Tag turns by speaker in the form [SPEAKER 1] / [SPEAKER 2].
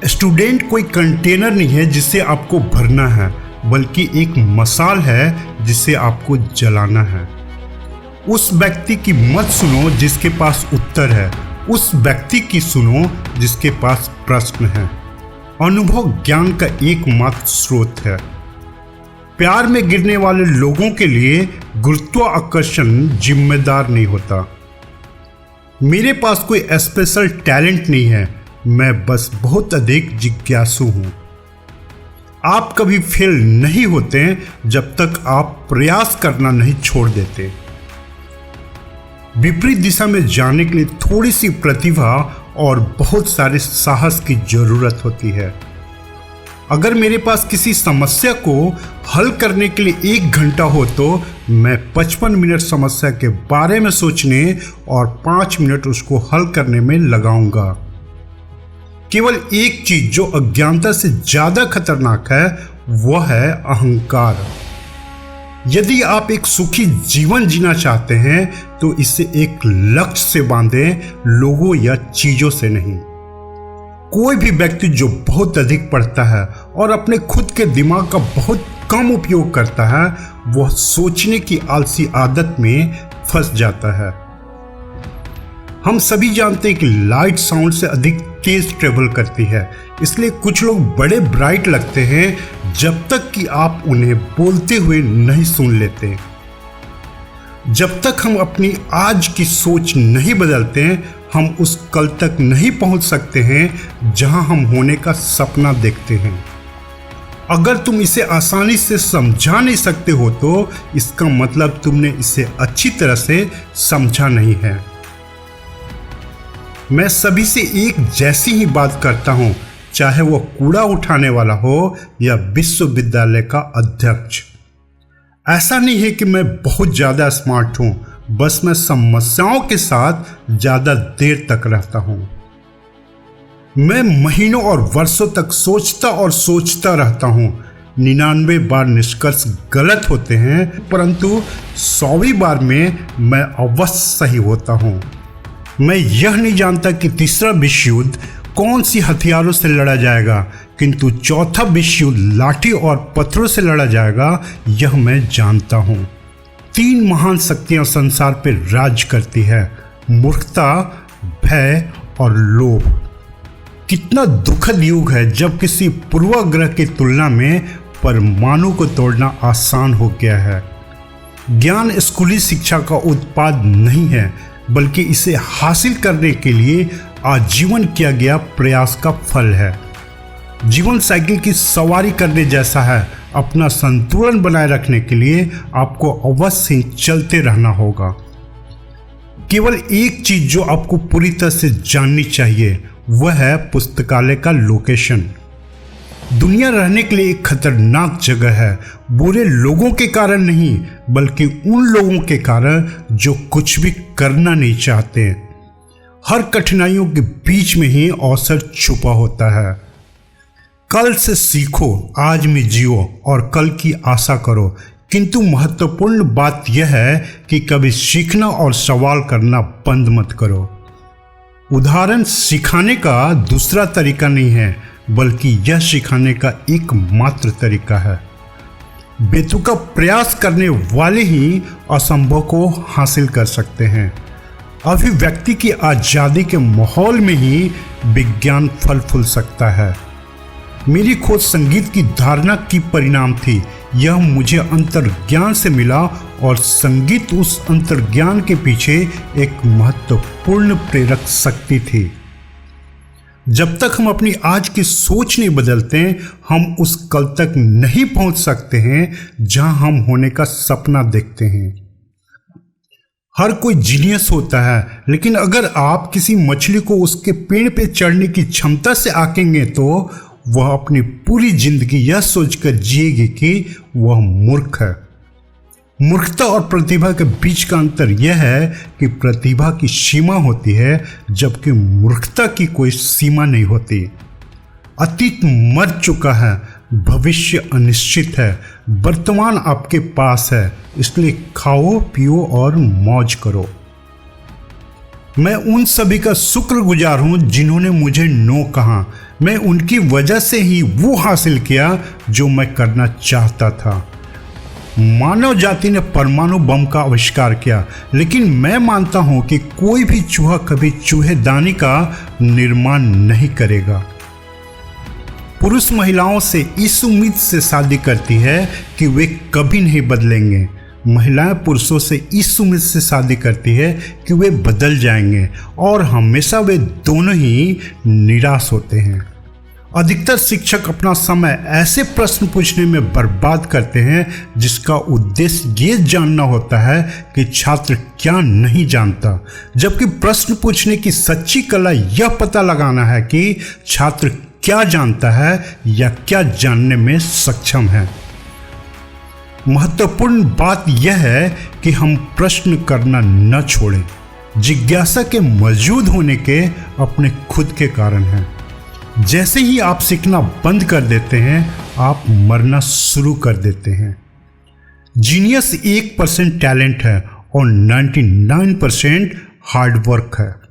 [SPEAKER 1] Student कोई container नहीं है जिसे आपको भरना है, बल्कि एक मसाल है जिसे आपको जलाना है। उस व्यक्ति की मत सुनो जिसके पास उत्तर है, उस व्यक्ति की सुनो जिसके पास प्रश्न है। अनुभव ज्ञान का एकमात्र स्रोत है। प्यार में गिरने वाले लोगों के लिए गुरुत्वाकर्षण जिम्मेदार नहीं होता। मेरे पास कोई स्पेशल टैलेंट नहीं है, मैं बस बहुत अधिक जिज्ञासु हूं। आप कभी फेल नहीं होते जब तक आप प्रयास करना नहीं छोड़ देते। विपरीत दिशा में जाने के लिए थोड़ी सी प्रतिभा और बहुत सारे साहस की जरूरत होती है। अगर मेरे पास किसी समस्या को हल करने के लिए 1 घंटा हो तो मैं 55 मिनट समस्या के बारे में सोचने और 5 मिनट उसको हल करने में लगाऊंगा। केवल एक चीज जो अज्ञानता से ज्यादा खतरनाक है वह है अहंकार। यदि आप एक सुखी जीवन जीना चाहते हैं तो इसे एक लक्ष्य से बांधें, लोगों या चीजों से नहीं। कोई भी व्यक्ति जो बहुत अधिक पढ़ता है और अपने खुद के दिमाग का बहुत कम उपयोग करता है, वह सोचने की आलसी आदत में फंस जाता है। हम सभी जानते हैं कि लाइट साउंड से अधिक तेज ट्रेवल करती है, इसलिए कुछ लोग बड़े ब्राइट लगते हैं जब तक कि आप उन्हें बोलते हुए नहीं सुन लेते। जब तक हम अपनी आज की सोच नहीं बदलते हम उस कल तक नहीं पहुंच सकते हैं जहां हम होने का सपना देखते हैं। अगर तुम इसे आसानी से समझा नहीं सकते हो तो इसका मतलब तुमने इसे अच्छी तरह से समझा नहीं है। मैं सभी से एक जैसी ही बात करता हूं, चाहे वह कूड़ा उठाने वाला हो या विश्वविद्यालय का अध्यक्ष। ऐसा नहीं है कि मैं बहुत ज़्यादा स्मार्ट हूं, बस मैं समस्याओं के साथ ज़्यादा देर तक रहता हूं। मैं महीनों और वर्षों तक सोचता और सोचता रहता हूं। 99 बार निष्कर्ष गलत होते हैं, परंतु 100वीं बार में मैं अवश्य सही होता हूं। मैं यह नहीं जानता कि तीसरा विश्व युद्ध कौन सी हथियारों से लड़ा जाएगा, किंतु चौथा विश्व युद्ध लाठी और पत्थरों से लड़ा जाएगा, यह मैं जानता हूँ। 3 महान शक्तियाँ संसार पर राज करती है, मूर्खता, भय और लोभ। कितना दुखद युग है जब किसी पूर्वाग्रह की तुलना में परमाणु को तोड़ना आसान हो गया है। ज्ञान स्कूली शिक्षा का उत्पाद नहीं है, बल्कि इसे हासिल करने के लिए आजीवन किया गया प्रयास का फल है। जीवन साइकिल की सवारी करने जैसा है। अपना संतुलन बनाए रखने के लिए आपको अवश्य ही चलते रहना होगा। केवल एक चीज जो आपको पूरी तरह से जाननी चाहिए वह है पुस्तकालय का लोकेशन। दुनिया रहने के लिए एक खतरनाक जगह है, बुरे लोगों के कारण नहीं, बल्कि उन लोगों के कारण जो कुछ भी करना नहीं चाहते। हर कठिनाइयों के बीच में ही अवसर छुपा होता है। कल से सीखो, आज में जियो और कल की आशा करो, किंतु महत्वपूर्ण बात यह है कि कभी सीखना और सवाल करना बंद मत करो। उदाहरण सिखाने का दूसरा तरीका नहीं है, बल्कि यह सिखाने का एकमात्र तरीका है। बेतुका प्रयास करने वाले ही असंभव को हासिल कर सकते हैं। अभिव्यक्ति की आज़ादी के माहौल में ही विज्ञान फल फूल सकता है। मेरी खोज संगीत की धारणा की परिणाम थी। यह मुझे अंतर्ज्ञान से मिला और संगीत उस अंतर्ज्ञान के पीछे एक महत्वपूर्ण प्रेरक शक्ति थी। जब तक हम अपनी आज की सोच नहीं बदलते हम उस कल तक नहीं पहुंच सकते हैं जहां हम होने का सपना देखते हैं। हर कोई जीनियस होता है, लेकिन अगर आप किसी मछली को उसके पेड़ पे चढ़ने की क्षमता से आंकेंगे तो वह अपनी पूरी जिंदगी यह सोचकर जिएगी कि वह मूर्ख है। मूर्खता और प्रतिभा के बीच का अंतर यह है कि प्रतिभा की सीमा होती है, जबकि मूर्खता की कोई सीमा नहीं होती। अतीत मर चुका है, भविष्य अनिश्चित है, वर्तमान आपके पास है, इसलिए खाओ पियो और मौज करो। मैं उन सभी का शुक्रगुजार हूं जिन्होंने मुझे नो कहा। मैं उनकी वजह से ही वो हासिल किया जो मैं करना चाहता था। मानव जाति ने परमाणु बम का आविष्कार किया, लेकिन मैं मानता हूं कि कोई भी चूहा कभी चूहेदानी का निर्माण नहीं करेगा। पुरुष महिलाओं से इस उम्मीद से शादी करती है कि वे कभी नहीं बदलेंगे। महिलाएं पुरुषों से इस उम्मीद से शादी करती है कि वे बदल जाएंगे, और हमेशा वे दोनों ही निराश होते हैं। अधिकतर शिक्षक अपना समय ऐसे प्रश्न पूछने में बर्बाद करते हैं जिसका उद्देश्य ये जानना होता है कि छात्र क्या नहीं जानता, जबकि प्रश्न पूछने की सच्ची कला यह पता लगाना है कि छात्र क्या जानता है या क्या जानने में सक्षम है। महत्वपूर्ण बात यह है कि हम प्रश्न करना न छोड़ें। जिज्ञासा के मौजूद होने के अपने खुद के कारण हैं। जैसे ही आप सीखना बंद कर देते हैं, आप मरना शुरू कर देते हैं। जीनियस 1% टैलेंट है और 99% हार्डवर्क है।